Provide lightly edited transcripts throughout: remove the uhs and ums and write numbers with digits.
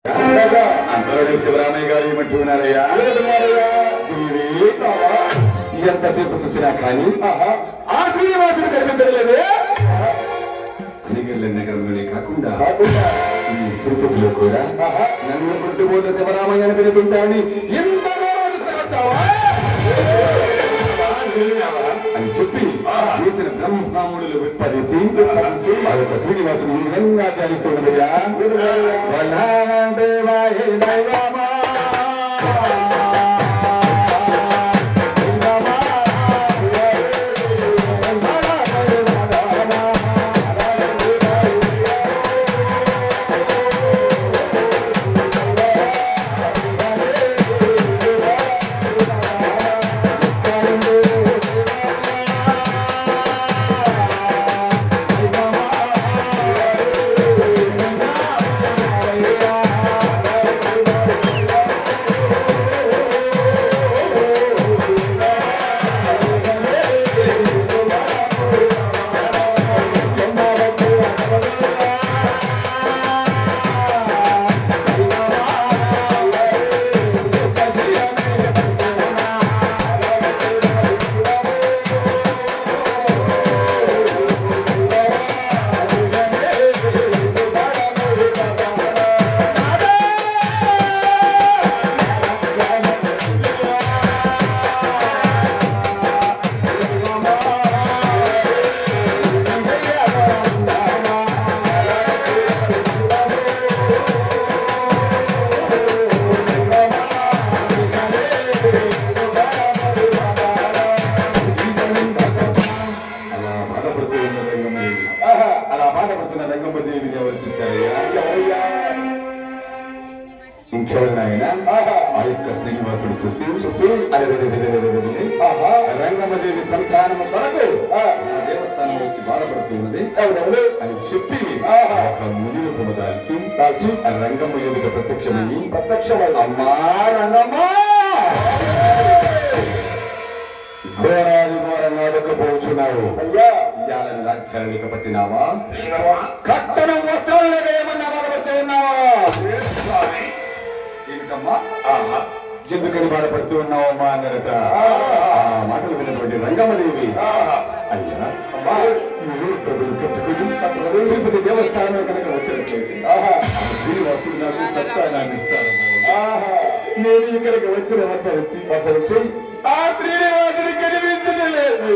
అందరూ శివరామయ్య గారు ఏమంటున్నారయ్యా? ఎంతసేపు చూసినా కానీ ఆ శ్రీనివాసుడు కనిపించలేదే. అనిగిరి నగరంలోనే కాకుండా తిరుపతిలో కూడా నన్ను కొట్టుబోతే శివరామయ్య అని పిలిపించాలని ఎంతగా అని చెప్పి వేసిన బ్రహ్మాముడులు విప్పదీసి ఆ యొక్క శ్రీనివాసుడు ఈ విధంగా ధ్యానిస్తున్నదయ్యా. శ్రీనివాసుడు చూసి రంగమ్మదేవి సంతానము కొరకు దేవస్థానం వచ్చి బాధపడుతున్నది అని చెప్పి మునిరూపము దాల్చి రంగమ్మ ఎదుట ప్రత్యక్షమై అమ్మా రంగమ్మా ఘోరాది ఘోరంగా దొక్కపోతున్నావు అయ్యా. ఇయాలని రాజ్యాలనిక పట్టినావా? కట్టడం వస్త్రాలు ఏమన్నా బాధపడుతూ ఉన్నావా? ఏమిటమ్మా ఎందుకని బాధపడుతూ ఉన్నావమ్మా అన్నారట. ఆ మాటలు విన్నటువంటి రంగమ్మదేవి అయ్యా ప్రభులు కట్టుకుని తిరుపతి దేవస్థానం కనుక వచ్చినట్లయితే శ్రీనివాసుడు నాకు సత్తానాన్ని ఇస్తాను. నేను ఇక్కడికి వచ్చిన వద్ద వచ్చి ఆ శ్రీనివాసుడు కనిపించలేదు.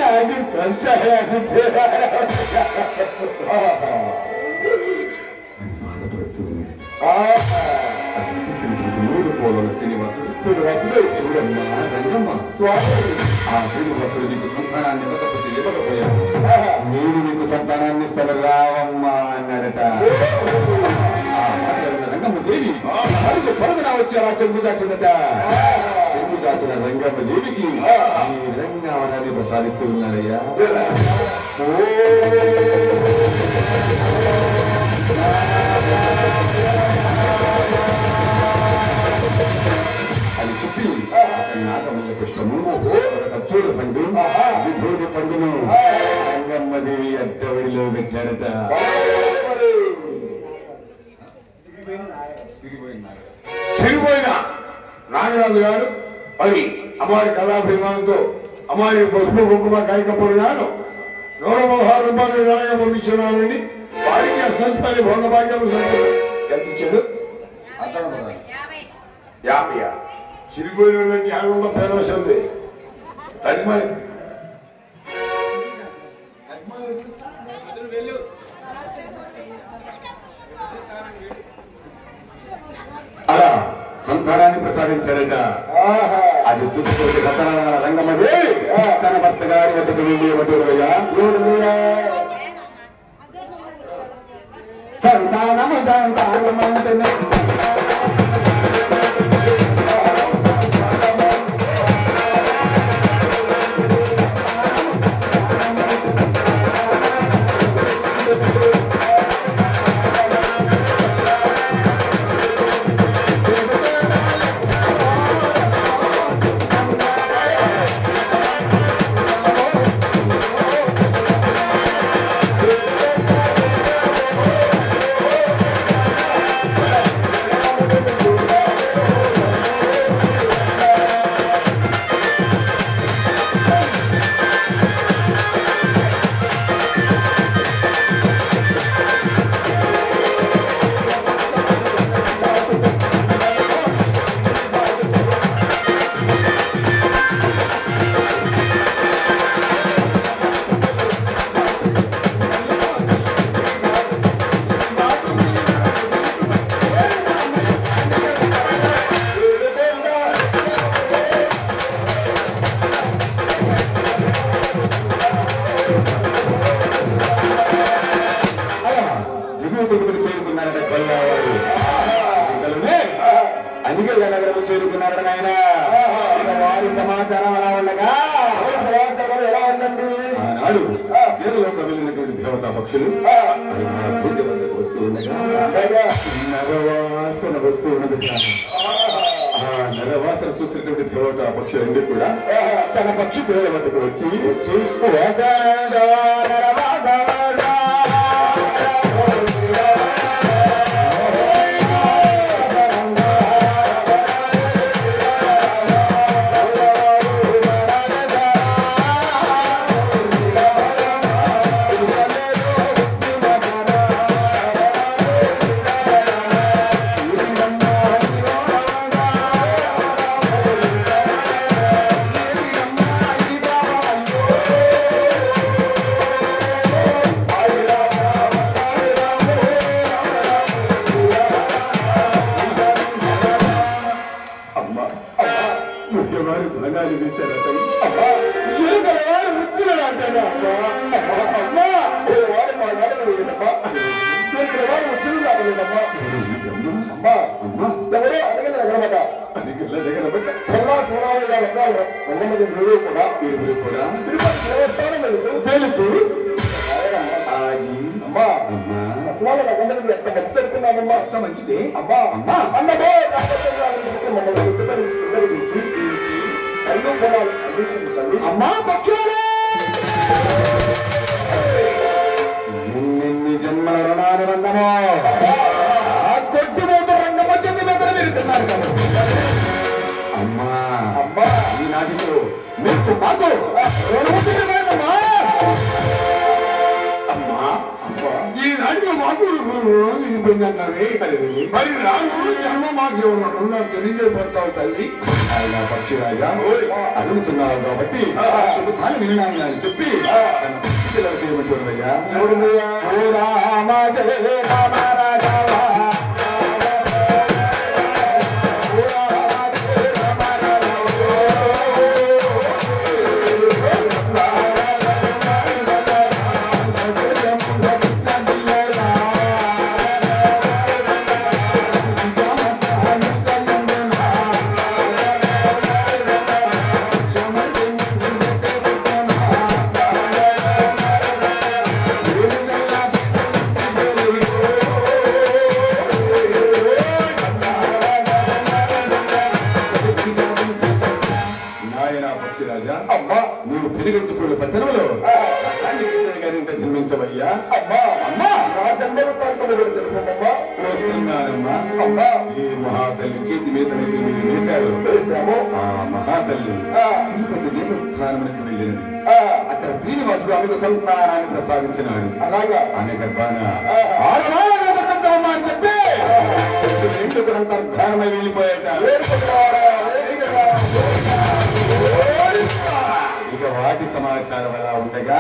నాకు సంతానాన్ని బాధపడుతుంది. శ్రీనివాసుడు చూడమ్మా రంగమ్మ స్వామి ఆ శ్రీనివాసుడు నీకు సంతానాన్ని ఇవ్వకపోయాను. నేను నీకు సంతానాన్ని ఇస్తాను రావమ్మా అన్నాడట. రంగమ్మ దేవి పరుగున వచ్చి అలా చెంగు చాచిందట. చెంగు చాచిన రంగమ్మ దేవికి ఈ రంగావనాన్ని ప్రసాదిస్తూ ఉన్నారయ్యా. అని చెప్పి నాగమల్ల పుష్పము చూడు పండు విభూతి పండును రంగమ్మదేవి అద్దవడిలో పెట్టాడట. సిరిపోయిన నాగరాజు గారు అది అమ్మాయి కళాభిమానంతో అమ్మాయి పసుపు కుంకుమ కాయకపోయినాను 116 రూపాయలు రంగ పంపించున్నానండి. వారికి అసంతని భోగభాగ్యాలు ఎంత ఇచ్చాడు? 50. చిరిపోయిన త్యాగంలో పేరు ఉంది. తగ్గిమని అలా సంతానాన్ని ప్రసాదించారట. అది చూసుకోండి రంగమ్మదేవి తన భర్త గారి వద్దకు వెళ్ళి ఏమంటారయ్యా? సంతానము అందుకే నగరం చేరుకున్నాడు ఆయన. వారి సమాచారం అలా ఉండగా సమాచారం ఎలా ఉందండి? ఆనాడు దేవలోక వెళ్ళినటువంటి దేవతా పక్షులు గుండె వద్దకు వస్తూ ఉండగా నరవాసన వస్తూ ఉన్నది. ఆ నరవాసన చూసినటువంటి దేవతా పక్షులన్నీ కూడా తన పక్షి పిల్లల వద్దకు వచ్చి మంచిది అమ్మా అమ్మా అన్నమో అమ్మా పక్షులే ఎన్ని జన్మల రుణాలు రంగమో కొట్టుబోతు రంగమో చెంది మెత్తలు పెరుగుతున్నారు కదా అమ్మా అమ్మా ఈనాటితో మీకు మాకు రుణమా ఈనాటికి మాకు ఇబ్బంది అన్నది. మరి రాను జన్మ మాకు ఏమన్నా తెలియజేయబడతావు తల్లి. ఆయన పక్షి రాజా అడుగుతున్నారు కాబట్టి శుభాన్ని వినాలని అని చెప్పి ఏమంటున్నాయ్యా? నువ్వు పెరిగించుకున్న పట్టణంలో గారింట జన్మించవయ్యా. అమ్మా అమ్మా నా జన్మను వస్తున్నానమ్మా. అమ్మా ఈ మహాతల్లి చేతి మీద వేశారు. ఆ మహాతల్లి తిరుపతి దేవస్థానానికి వెళ్ళినది. అక్కడ శ్రీనివాసుడు ఆమెకు సంతానాన్ని ప్రసాదించినాడు. అలాగా ఆమె గర్భాన అని చెప్పి ఎందుకు అంతర్ధానమై వెళ్ళిపోయాట. ఇక వాటి సమాచారం ఎలా ఉండగా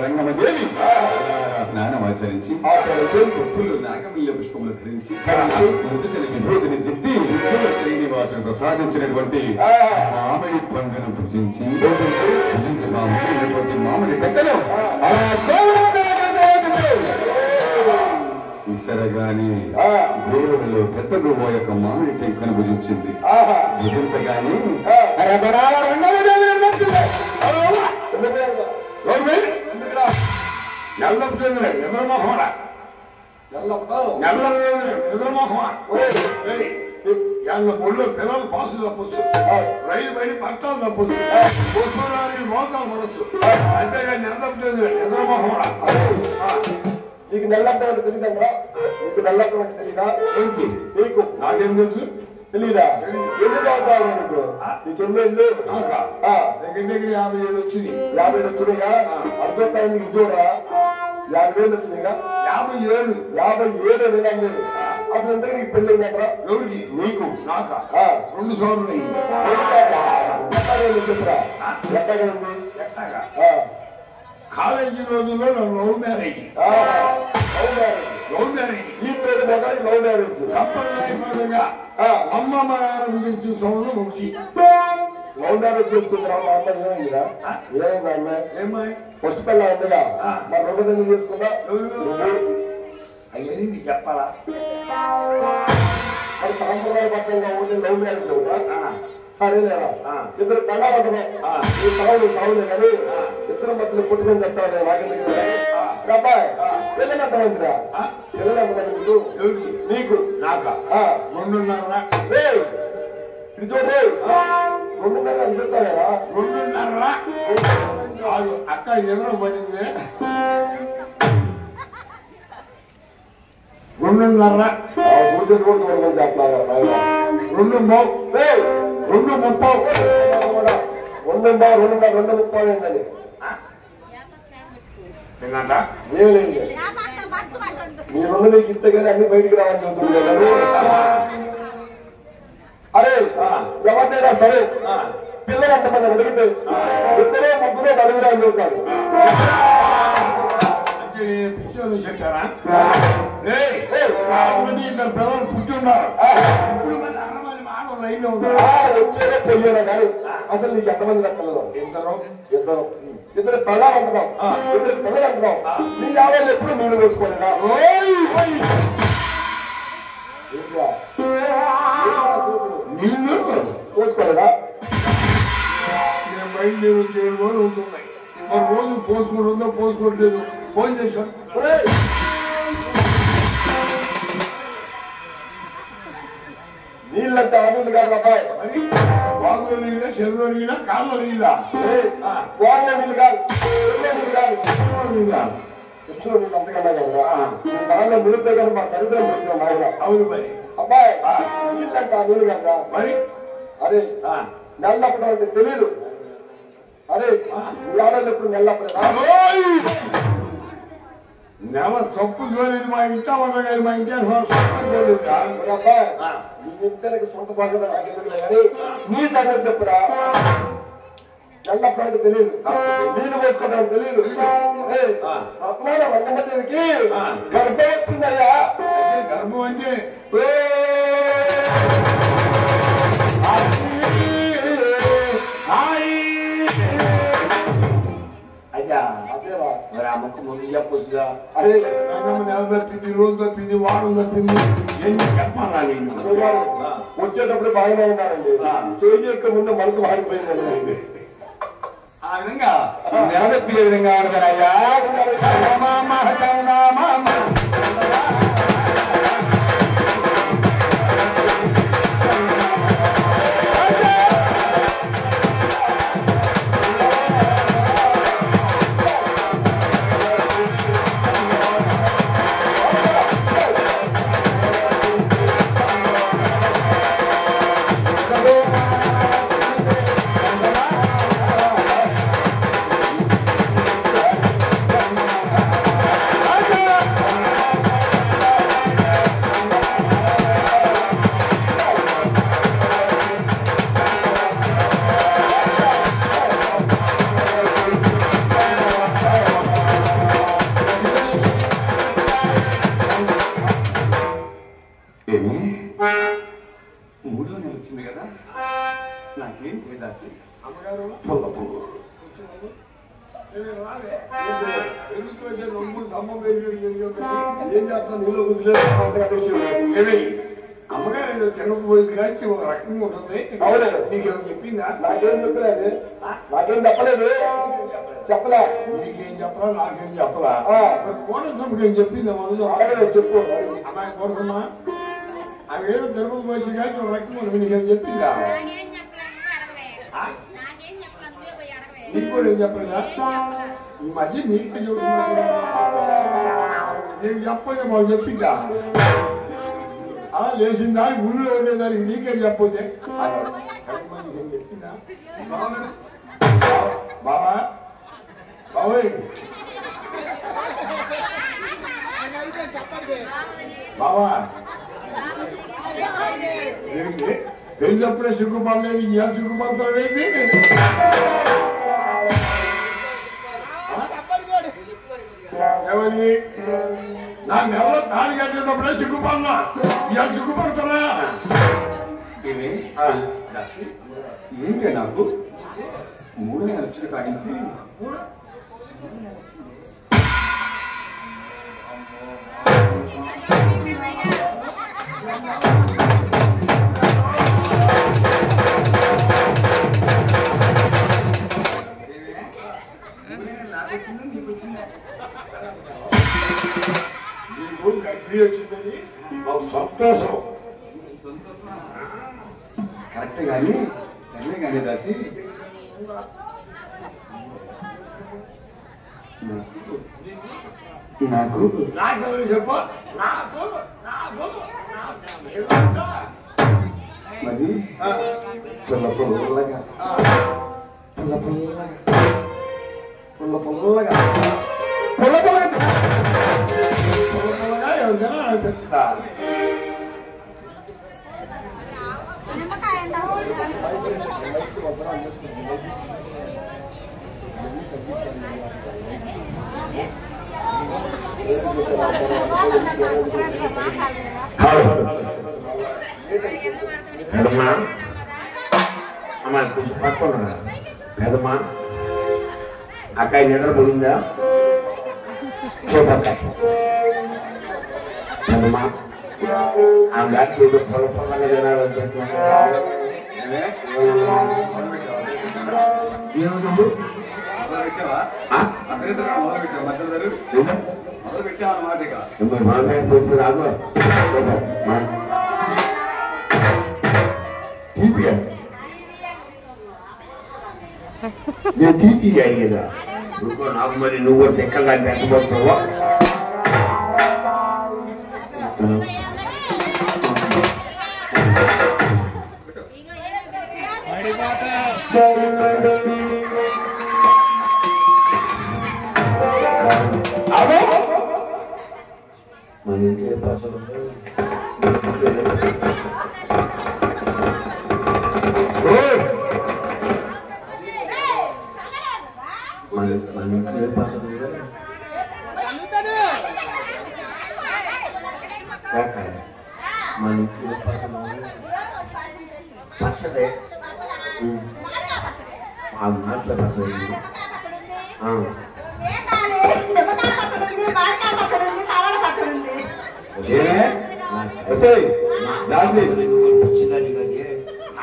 రంగమదేవి స్నానం ఆచరించి పుప్పులు నాగమల్య పుష్పములు ధరించి మృతుని విభూతిని దిద్ది శ్రీనివాసుడు ప్రసాదించినటువంటి మామిడి పండును భుజించగా మామిడి పెద్దలు విసరగానే దేవుడిలో పెద్దలు యొక్క మామిడి టెంకను భుజించింది. భుజించగానే ఒళ్ళో పిల్లలు పాసు తప్పొచ్చు, రైలు బయట పట్టాలు తప్పొచ్చు, మోకాలు పడవచ్చు. అంతేగాని నిద్రమోహమరా. నీకు నల్లప్ప తెలియదమ్మా? నీకు నల్లప్ప తెలీదా? ఏంటి నీకు? నాకేం తెలుసు తెలీదా? ఎన్ని చదువుతావు నీకు? నీకెన్ని ఏళ్ళు? దగ్గర 50 ఏళ్ళు వచ్చింది. 50 ఏళ్ళు వచ్చినాయిగా? అర్థం నీకు చూడరా? 50 ఏళ్ళు వచ్చినాయిగా? 57 57 అసలు ఎంత నీకు పెళ్ళి అయిందమ్మా? ఎవరికి? నీకు. నాకా? 2 సంవత్సరాలు చెప్పురా. ఎక్కగా ఉంది? కాలేజీ రోజుల్లో లవ్ మ్యారేజ్. ఈ పేరు మొదటి లవ్ మ్యారేజ్. సంప్రదాయపరంగా అమ్మమ్మ గురించి సంవత్సరం ఒకటి లవ్ మ్యారేజ్ చేసుకుంటారా మా అమ్మాయి ఏమైందిరా ఏమైందా అమ్మాయి ఏమాయి ఫస్ట్ పిల్ల ఉందిగా మా రెండు దగ్గర చేసుకుందా అయ్యని నీకు చెప్పాలా అది సాంప్రదాయబద్ధంగా ఉంటే లవ్ మ్యారేజ్ అవుతా సరేలేరా ఇద్దరు పెళ్ళాలి ఈ సావులు సావులే కానీ ఇద్దరు మధ్యలో పుట్టుకొని చెప్తాను నాకెందుకు అబ్బాయి పిల్లలు ఎంతమందిరా పిల్లలు ఎంతమంది నీకు నాక 2.5 ఇది చూడండి 2.5 అనిపిస్తారా 2.5 అక్క ఎదురు పడింది 2.5 చూసేది కూడా చూడమని చెప్పలాగా 2.30 2.30 ఏంటండి ఏమి లేదు మీ రెండు నీకు ఇస్తే కానీ అన్ని బయటికి రావాలని చూస్తుంది అరే ఎవరినైనా సరే పిల్లలు ఎంతమంది అడిగితే ఇద్దరే ముగ్గురే నలుగురు అని చెబుతాడు పిచ్చోళ్ళు చెప్పారా ఇద్దరు పిల్లలు పుట్టున్నారు ఇప్పుడు మన అన్నమని మానవ లైన్లో ఉన్నారు వచ్చేదే తెలియదా కానీ అసలు నీకు ఎంతమంది లెక్కలు ఇద్దరు పిల్లలు అంటున్నాం ఇద్దరు పిల్లలు అంటున్నాం నీ ఆడవాళ్ళు ఎప్పుడు నీళ్ళు వేసుకోలేదా నీళ్ళు పోసుకోలేదా నేను బయలుదేరి వచ్చే రోజులు అవుతున్నాయి మరి రోజు పోసుకుంటుందో పోసుకోవట్లేదు ఫోన్ చేశాను నీళ్ళంటే ఆనంద్ కాదు అబ్బాయి మరి వాగులో నీళ్ళ చెరువులో నీళ్ళ కాళ్ళలో నీళ్ళ వాళ్ళ నీళ్ళు కాదు కృష్ణుడు నీళ్ళు అంతకన్నా కదరా దానిలో మిడితే కానీ మా దరిద్రం పెట్టిన నాయన అవును మరి అబ్బాయి నీళ్ళంటే ఆ నీళ్ళు కదా మరి అరే నెల్లప్పుడు అంటే తెలియదు అరే ఈ ఆడలు ఎప్పుడు నెల్లప్పుడేనా నెల తప్పు చూడలేదు మా ఇంట్లో ఉండగా మా ఇంటి అబ్బాయి నీ ఇంటికి సొంత బాగా నాకెందుకు కానీ నీ సంగతి చెప్పురా నెల్లప్పుడు అంటే తెలియదు నీళ్ళు పోసుకోవడం తెలియదు రత్నాల వంగమదేవికి గర్భం వచ్చిందయ్యా గర్భం అంటే అయ్యా అదేరా మరి ఆ మొక్క ముందు చెప్పొచ్చుగా అరే నెల తప్పింది రోజు తప్పింది వారం తప్పింది ఎన్ని చెప్పాలా నేను వచ్చేటప్పుడు బాగానే ఉన్నారండి స్టేజ్ యొక్క ముందు మనసు మారిపోయిందండి ఆ విధంగా నిలబెప్పే విధంగా ఉంటారయ్యా మూడో నెల వచ్చింది కదా నాకేం వేదాసి అమ్మగారు పొల్లపు ఏం చేస్తాను నీళ్ళు కూర్చులేదు అమ్మగారు ఏదో చిన్నపోయి కాచి ఒక రకంగా ఉంటుంది అవును నీకేమో చెప్పిందా నాకేం చెప్పలేదు నాకేం చెప్పలేదు చెప్పలే నీకేం చెప్పరా నాకేం చెప్పరా కోనసమ్మకి ఏం చెప్పిందా మొదలు అలాగే చెప్పు అమ్మాయి కోనసమ్మా అవి ఏదో తిరుపతి పోయి కాచి ఒక రకంగా ఉంటుంది నీకేం చెప్పిందా నీకు కూడా ఏం చెప్పలేదా ఈ మధ్య నీకు చెప్తున్నా నేను చెప్పదే వాళ్ళు చెప్పిందా లేచిందా ఊళ్ళో ఉండేదానికి నీకేం చెప్పొద్దే ఏం చెప్పిందా బాబా బాబోయ్ బాబా పెళ్ళప్పుడే సిగ్గుపడలేదు ఇవాళ సిగ్గుపడతావేంటి ఎవరి నా నెలలో తాళి కట్టేటప్పుడే సిగ్గుపడినా ఇవాళ సిగ్గుపడతారా ఏమే ఏంటి నాకు 3 లక్షలు కాయించి నీకు కడ్డీ వచ్చిందని మాకు సంతోషం. కరెక్టే కానీ సర్లే కానీ దాసి నాకు నాకెవరు చెప్ప మరి పుల్ల పుల్లగా పుల్ల పుల్లగా పుల్ల పుల్లగా పుల్ల పుల్లగా ఎవరికైనా అనిపిస్తా. పెదమ్మా అమ్మ కొంచెం పట్టుకున్నా. పెదమ్మా అక్కాయి నిద్రపోయిందా? చెప్పక్కాయ పెదమ్మా ఆ గాలి చూడు పొల పొలగా తినాలనుకుంటున్నాను. మొదలు పెట్టావా మొదలు పెట్టావా అన్నమాట ఇక మనకు రాదు నేను తీపి అడిగేదా నాకు మరి నువ్వు కూడా ఎక్కడ పెట్టబోతావా? మన ఇంట్లో పసలు మన ఇంట్లో పసలు మన ఇంట్లో పసలు పచ్చదే ఆ మాటల పసలు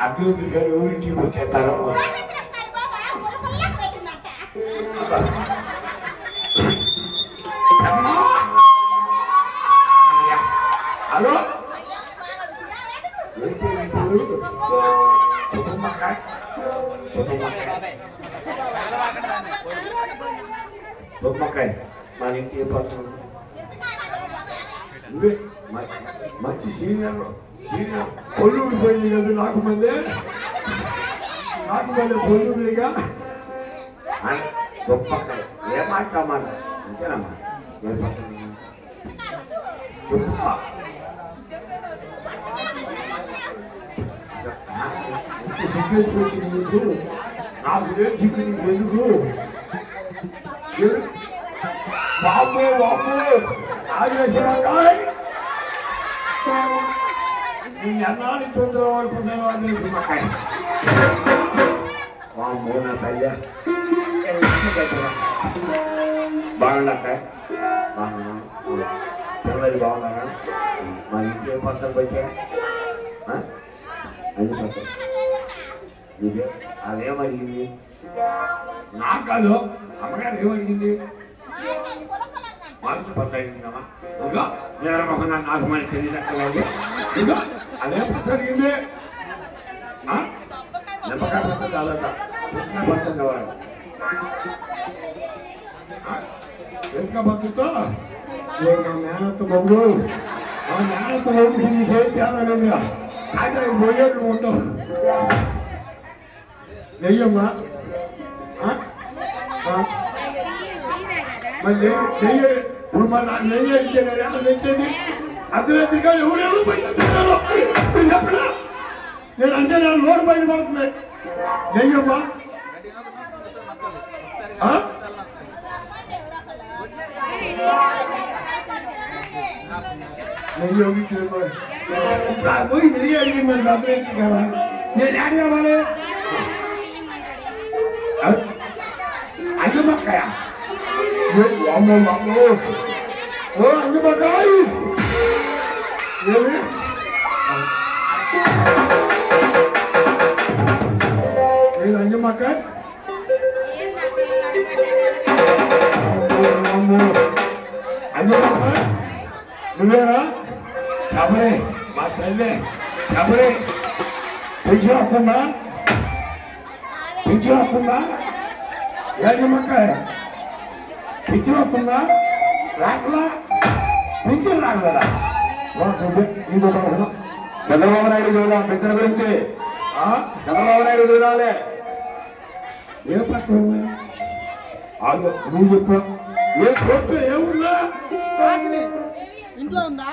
అభివృద్ధి గారు ఊరికి వచ్చేస్తారు. హలో బొమ్మకాయ మన ఇంటి పత్రం మంచి సీనియర్ పొల్లుడు పోయింది కదా నాకు మళ్ళీ పొల్లుడిగా బొమ్మకాయ ఏమాటమాట అంతేనమ్మా సిగ్నేచర్ వచ్చింది నీకు నాకు లేదు సిగ్నేచర్ ఎందుకు బాబు బాబు ఆగేసాకాయ్ నేను అన్నాన్ని తొందర అనుకున్నాను అనేసి మూడు పల్లె బాగుండక్క పిల్లలు బాగున్నారా? మా ఇంట్లో పర్సన్ వచ్చా అన్ని పర్సన్ నీకు అదేమడిగింది? నాకు కాదు అమ్మగారు ఏమడిగింది? మనసు పర్సన్ నిద్రపోకుండా నాకు మరి తెలియదు అదే పర్సన్ అడిగింది. నిమ్మకాయ పర్సన్ కాదట పర్సన్ కావాలి. ఎంత పద్ధతితో మేనత్త బాబు ఆ మేనత్త బాబు తేడాలేదు అయితే పోయేట్లు ఉండవు. నెయ్యమ్మా మరి నెయ్యి ఇప్పుడు మళ్ళీ నెయ్యి ఇచ్చేది తెచ్చేది అర్ధరాత్రిగా ఎవరెవరు బయటన్నారు ఎప్పుడా నేను అంటే నా నోరు బయట పడుతున్నాయి. నెయ్యమ్మా నెయ్యి నాకు పోయి తిరిగి అడిగింది అర్థం కదా నేను యాడ్ కావాలి అంజమక్కయ్య ఓ అంజమక్కాయ ఏమి అంజమక్క అంజమక్క నువ్వేనా శబరే మా తల్లి శబరే పెంచి వస్తుందా ఏమక్క పిచ్చి వస్తుందా రాకలా పింఛన్ రాకదా చంద్రబాబు నాయుడు చూడాలి పింఛన్ గురించి చంద్రబాబు నాయుడు చూడాలి ఏ పక్షం నువ్వు చెప్పు ఏ కొట్టు ఏముందా ఇంట్లో ఉందా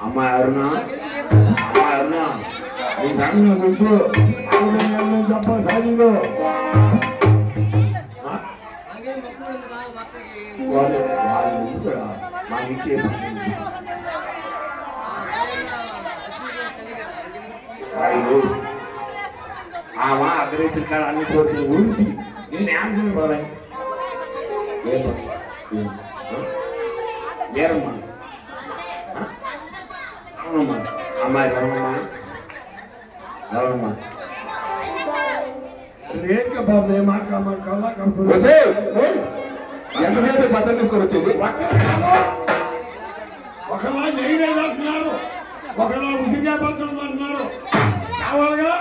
అమ్మాయి అరుణ ఈ సంఘం తెలుసు చెప్ప సాగిలో ఆమా అగ్రేతులు కాదు అన్ని కోరికలు ఊరికి నేను ఏం పోలే లేరమ్మా అవునమ్మా అమ్మాయి ఎవరమ్మా రేఖ బాబు ఏమాకల్లా ఎంతసేపు పత్రం తీసుకొని వచ్చింది ఒకలా జైలు అంటున్నారు ఒకలా ఉసిగా పత్రం అంటున్నారు కావాలిగా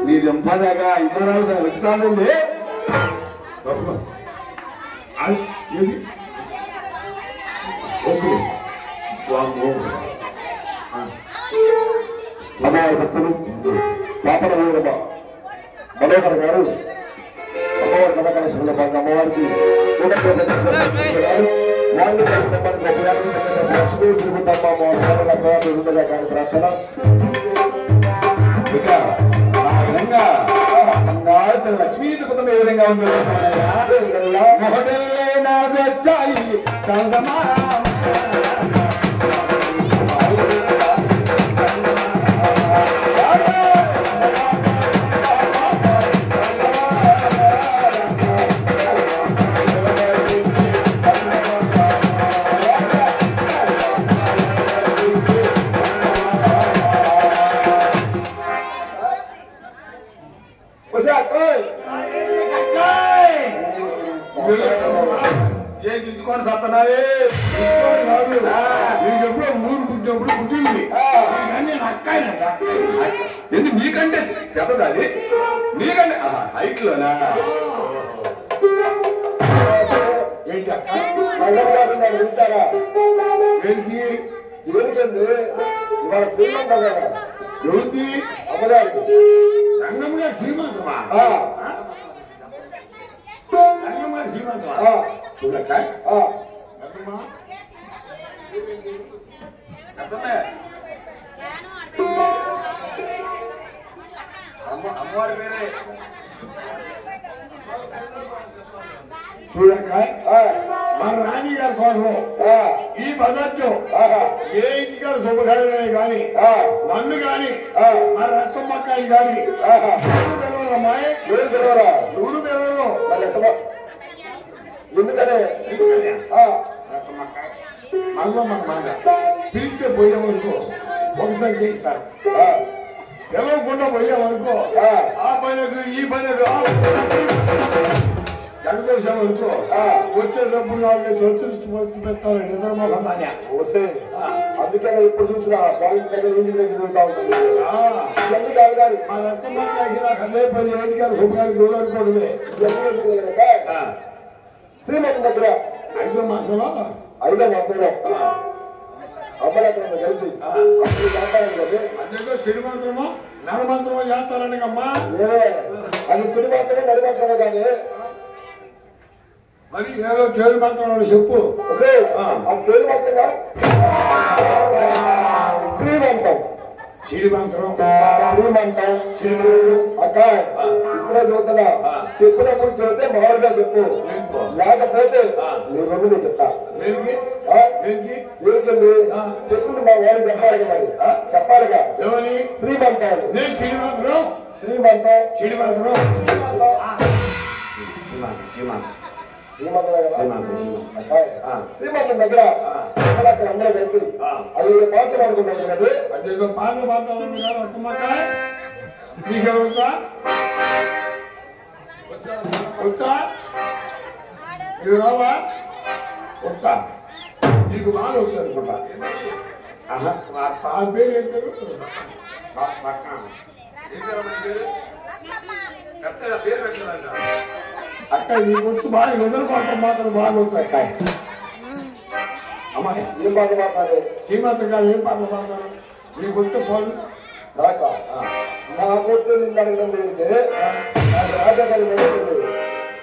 నీ దంపదాగా ఇద్దరు వచ్చి సాగుంది అమ్మవారి భక్తులు పాపల వీరమ్మ మనోహర్ గారు అమ్మవారి కనకలక్ష్మి అమ్మవారికి ప్రార్థన ఇక ఆ విధంగా బంగారు లక్ష్మీ కుటుంబం ఏ విధంగా ఉందో మొదలే నాకు వచ్చాయి ఏం దించుకొని సత్తనావే నీకు ఎప్పుడో మూడు పుట్టినప్పుడు పుట్టింది నేను అక్కాయనంట ఎందుకు నీకంటే పెద్దది అది నీకంటే హైట్ లోనా ఏంటి అక్క తెలుసారా ఏంటి ఎందుకండి ఇవాళ శ్రీమంత ఎవరికి అమ్మగారికి రంగం గారు శ్రీమంతమా రంగం గారు శ్రీమంతమా చూడక్క రంగమ్మా అమ్మవారి పేరే చూడక్క మన రాణి గారి కోసం ఈ పదార్థం ఏ ఇంటికారు శుభకార్యమే కానీ నన్ను కానీ మన రత్తమ్మక్కాయి కానీ అమ్మాయి పేరు పిలవరా నూరు పిల్లలు ఎందుకనే మళ్ళీ మన మాట పిలిస్తే పోయామనుకో ఒకసారి చేయిస్తారు పిలవకుండా పోయామనుకో ఆ పైనకు ఈ పైనకు జనకోసామనుకో వచ్చేటప్పుడు వాళ్ళని చర్చలు పెడతారు నిద్రమోహందాన్యా వస్తే అందుకే ఇప్పుడు చూసినా బాలింగ్ దగ్గర ఇంటికి తిరుగుతా ఉంటుంది ఇవన్నీ కాదు కాదు మా రత్తమ్మక్కాయికి నాకు అదే పని ఏంటి గారు శుభకార్యం చూడనుకోవడమే శ్రీమంతం దగ్గర 5వ మాసంలో 5వ మాసంలో అమ్మలక్కడ కలిసి అప్పుడు చేస్తాను కదా అదేదో చెడు మంత్రమో నర మంత్రమో చేస్తారని అమ్మా నేనే అది చెడు మాత్రమే నడి మాత్రమే కానీ మరి ఏదో చేడు మంత్రం చెప్పు ఆ పేరు మాత్రమే శ్రీమంతం శ్రీమంతరం శ్రీమంతం అక్క ఇప్పుడే చూస్తున్నా చెప్పినప్పుడు చెబితే మామూలుగా చెప్పు లేకపోతే నీ రెండు నీకు చెప్తా ఏంటండి చెప్పింది మా వాడు చెప్పాలి మరి చెప్పాలిగా ఏమని శ్రీమంతాలు నేను శ్రీమంతరం శ్రీమంతం శ్రీమంతరం శ్రీమంతం దగ్గర అక్కడ అందరూ కలిసి అది పాటలు పాడుకుంటారు కదా అదేదో పాటలు పాడుతుంది కదా అక్కమ్మక్క నీకెవరుతా వచ్చా ఇది రావా వచ్చా నీకు బాగా వచ్చు అనుకుంటా ఆ పేరు ఏం పేరు అక్క నీకు వచ్చి బాగా ఎదురుకోవటం మాత్రం బాగా వచ్చు అక్క అమ్మాయి ఏం పాట పాడతారు శ్రీమంత గారు ఏం పాటలు పాడతారు నీకు వచ్చే ఫోన్ నా కొట్టు నిన్ను అడగండి నాకు రాజగారి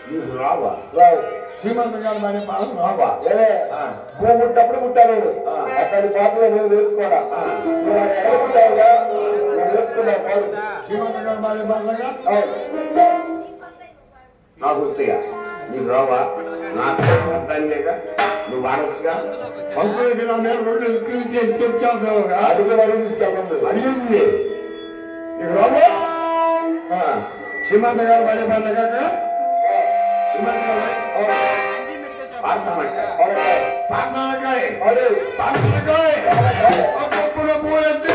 నీకు రావా రావు శ్రీమంత గారు పాడే పాటలు రావా నువ్వు ముట్టప్పుడు ముట్టాను అక్కడి పాటలు నేను నేర్చుకోరా నువ్వు ఎడగొట్టావుగా నువ్వు నేర్చుకున్నావు కాదు శ్రీమంత గారు పాడే పాటలుగా నాకు వచ్చాయా నీకు రావా నాకు అర్థం లేక నువ్వు వాడవచ్చుగా సంస్కృతి నేను రెండు ఎక్కువ చేసి తెచ్చావుగా అడిగి అడిగిస్తాను అడిగింది నీకు రావా శ్రీమంత గారు పాడే పాటలుగా శ్రీమంత గారు పాడతామంట పాటలకాయ పాటలకాయ అప్పుడు పూలంటే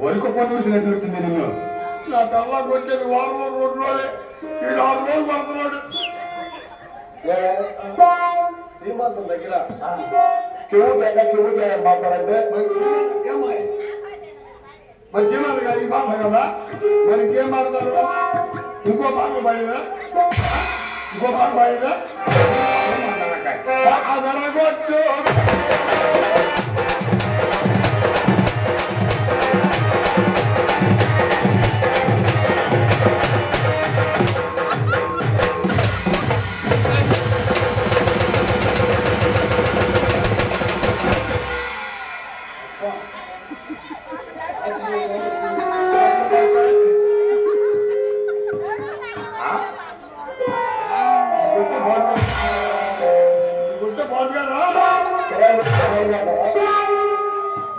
వరకు పని చూసినట్టు వచ్చింది నిన్ను నా తల్లాకు వచ్చేది వారం రెండు రోజులే ఈ 4 రోజులు పడుతున్నాడు శ్రీమంతం దగ్గర చెవు మాట్లాడంటే మరి శ్రీమంత్ గారు ఈ పాట కదా మరి ఇంకేం పాడతారు ఇంకో పాటలు పాడిదా ఇంకో పాట పాడిదా అదరగొట్టు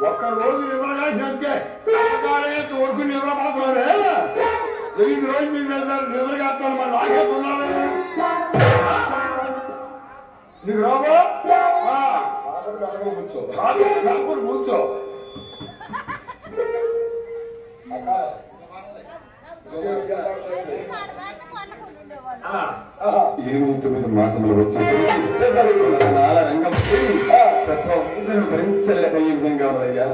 ఒక్క రోజు నిద్రగాసినంతే వరకు నిద్ర మాత్రమే 8 రోజులు మీకు వెళ్తారు నిద్రగాస్తాను మరి నాకేస్తున్నారు నీకు రాబో కూర్చో కలుపుని కూర్చో ఎనిమిది 9 మాసంలో వచ్చేసరికి నాల రంగం ప్రసవం భరించలేక ఈ విధంగా ఉన్నదయ్యా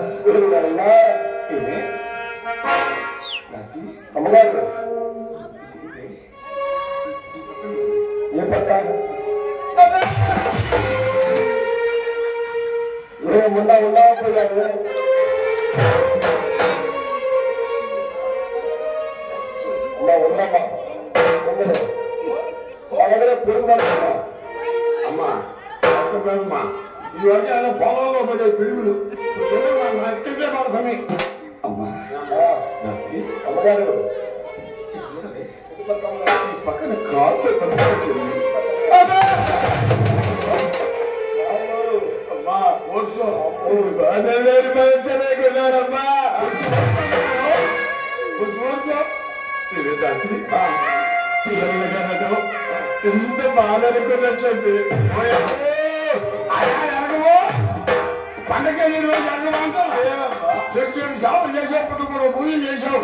అమ్మగారు ఏ పట్ట ఉండవా పోయారు అమ్మా ఈ వరకు ఆయన పొలంలో పడే పిడుగులు నట్టింటే పడతాయి అమ్మా అమ్మగారు పక్కన కాళ్ళు అమ్మా ఓర్చుకో భరించలేకున్నారమ్మా ఓర్చుకో పిల్లలు కనటం ఎంత బాధ అనుకున్నట్లయితే పండగ రోజు అన్నమాట చెట్టు సాగు చేసేప్పుడు కూడా పూజలు చేసావు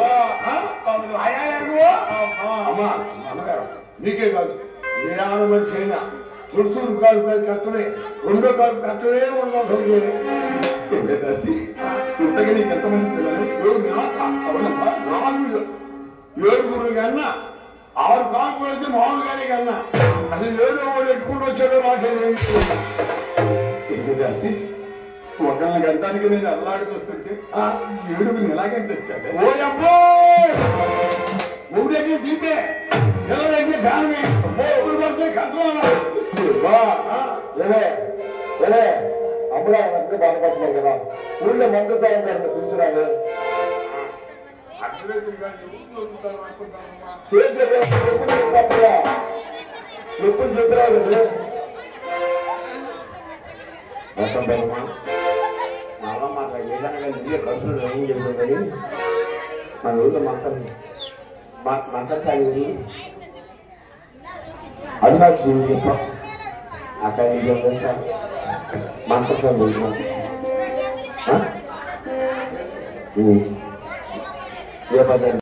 అమ్మా అమ్మగారు నీకే కాదు ఏ ఆడ మనిషి అయినా తుడుచూరు కాలు కట్టడే 2 కాలు కట్టడే ఉండవు ఇంతగా నీకు ఎంతమంది పిల్లలు? అవునమ్మా, 7 కన్నా 6 కాకులు వచ్చి మామూలుగానే కన్నా అసలు 7 వాడు ఎట్టుకుంటూ వచ్చాడో నాకేది ఎన్ని రాసి ఒకళ్ళని గంటానికి నేను అల్లాడి చూస్తుంటే 7 ఎలాగే తెచ్చాడే? ఓ అబ్బో ఊరంటే దీపే పిల్లలంటే బ్యానమే ఊరు పడితే కట్టడం అమ్మగా మనకి బాధపడుతున్నారు కదా ఊళ్ళో మంగసాయం గారిని పిలిచిరాడు ఎప్పుడు చెప్పరాదు మళ్ళా మాట ఏదైనా ఖర్చులు ఏం చెప్తుంది మన ఊళ్ళో మంత్రం సాగి అది నాకు చెప్ప అక్కడ మంత్రం ఏ పద్ధతి